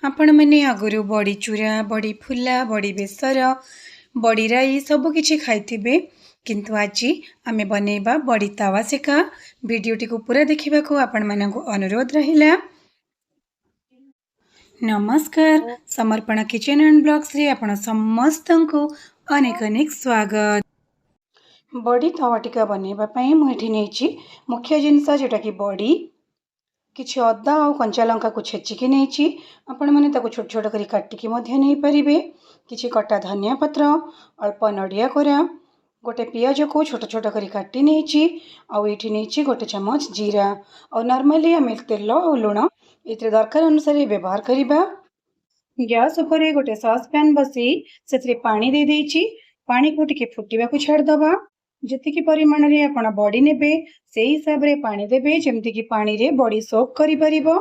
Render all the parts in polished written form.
आपण मैंने आगुरी बड़ी चूरा बड़ी फुला बड़ी बेसर बड़ी राई सबकि खाई किंतु आज आमे बनैबा बड़ी तावा सेका। वीडियोटी को पूरा देखा आपण मानक अनुरोध रहिला। नमस्कार, समर्पण किचन एंड ब्लॉग्स रे आपण समस्त को अनेक अनेक स्वागत। बड़ी तावा टिका बनैबा पई मुठी नेची मुख्य जिनस जोटा कि बड़ी किछि अदा और कंचा लंका को छेचिकी नहीं आपण मैंने छोट छोट कर काटिकी नहीं पारे। किछि कटा धनिया पत्र अल्प नड़िया कोरा गोटे पियाज को छोट छोट कर काटी नहीं आउठी नहीं गोटे चमच जीरा और नॉर्मली आम तेल और लुण ये दरकार अनुसार व्यवहार करवा। गैस उपरे गोटे सॉस पैन बसी से पानी दे देइछि। पानी को टिके फुटिबा को छाड़दबा। जेतिकी परिमाण रे आपण बड़ी नेबे से हिसाब रे पानी देबे जेमति कि पानी रे बड़ी सोक करि परिबो।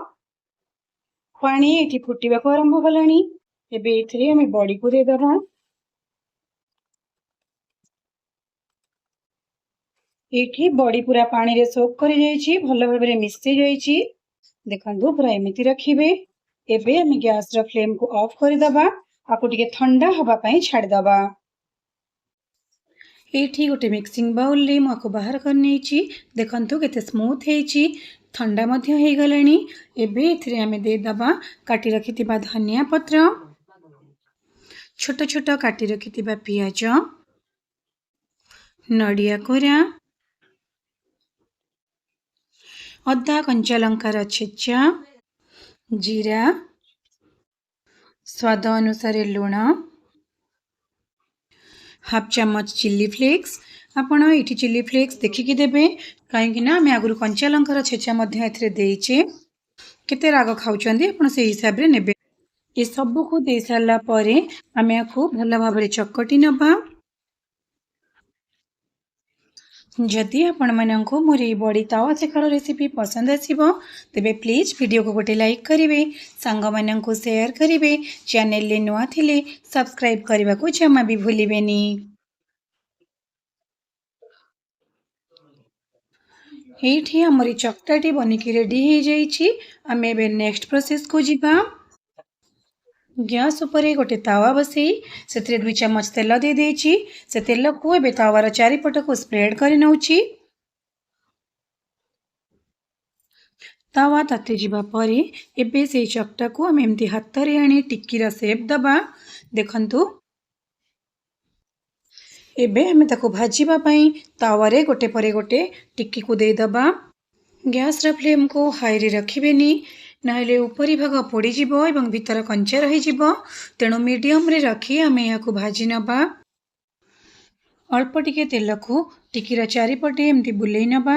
पानी एठी फुटिबा को आरंभ कलानी। एबे एथरे हम बड़ी को दे दबा। एठी बड़ी पूरा पानी रे सोक करि जाइछि, भलो भाबरे मिसि जाइछि। देखंदु पूरा एमिति रखिबे। एबे हम गैस रा फ्लेम को ऑफ करि दबा। आपको टिके ठंडा हवा पई छाड़ दबा। एठी गोटे मिक्सिंग बाउल रे मको बाहर कर नेछि। देखंतु केते स्मूथ हेछि, ठंडा मध्य हे गलानी। एबे एथरे हमें दे दबा काटी रखितिबा धनिया पत्र, छोट छोट काटी रखितिबा पियाज, नड़िया कोरा, अदा कंचा लंकार छेचा, जीरा, स्वाद अनुसार लुण, हाफ चमच चिल्ली फ्लेक्स। आपण ये चिल्ली फ्लेक्स देखिकी देबे कहीं आम आगुरी कंचा लंकार छेचा देचे केते राग खाउचंदी आपण से हिसाब रे नेबे। ये सब को दे सारा परे आम आपको भल भाव चकटी नबा। जदि आपण मानक मोर ये बड़ी तावा सेकार रेसिपी पसंद आसीबो तेबे प्लीज वीडियो को गोटे लाइक करिवे, सांग मानक को शेयर करिवे, चैनल ले नुआ थिले सब्सक्राइब करबा को जमा भी भूलिबेनी। एठी हमरी चकटाटी बनिकी रेडी हो जाइछि। आमे एबे नेक्स्ट प्रोसेस को जिबा। गैस उपरे गोटे तावा बसई से 2 चमच तेल दे देछि। से तेल को एबे तावार चारिपट को स्प्रेड कर नउछि। तावा ताते जिबा परे एबे से चकटा को हम एमती हाथ रे आनी टिक्कीर शेप दबा। देखंतु एबे हमें ताको भाजीबा पई तावारे गोटे परे गोटे टिक्की को दे दबा। गैस रा फ्लेम को हाई रे रखिबेनी, नाइले ऊपरी भाग पोड़ी जिवो एवं भीतर कंचा रही जिवो। तेणु मीडियम रे रखी हमें या को भाजी नबा। अल्प टिके तेल को टिक्कीर चारिपटे एमती बुलेई नबा।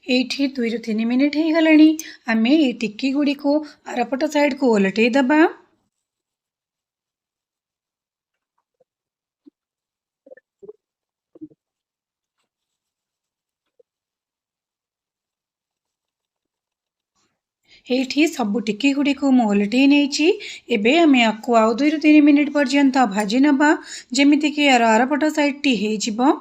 एठी 2 ରୁ 3 मिनिट हो गलानी। आमे ये टिक्की गुडी को आरपट साइड को ओलटेई दबा। एठी सब टिक्की गुडी को मु ओलटेई नेछि। एबे आमे आकु आउ 2 ରୁ 3 मिनिट पर्यंत भाजी नबा जेमिति कि यार आरपट साइड टी हे जिवो।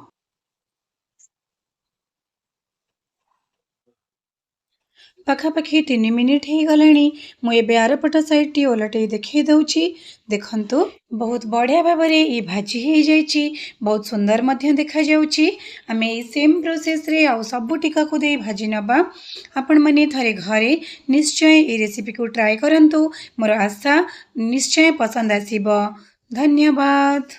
पाखापाखि 3 मिनिट हो गलानी। मुझे आरपट साइड टी ओलटे देखई दउची। देखंतु बहुत बढ़िया भाव में ये भाजी हो जाइछि, बहुत सुंदर मध्य देखा जाउची। आमे ये सेम प्रोसेस रे आउ सब टिका को दे भाजी नबा। आपण माने थरे घरे निश्चय ये रेसिपी को ट्राई करंतु। मोर आशा निश्चय पसंद आसीबो। धन्यवाद।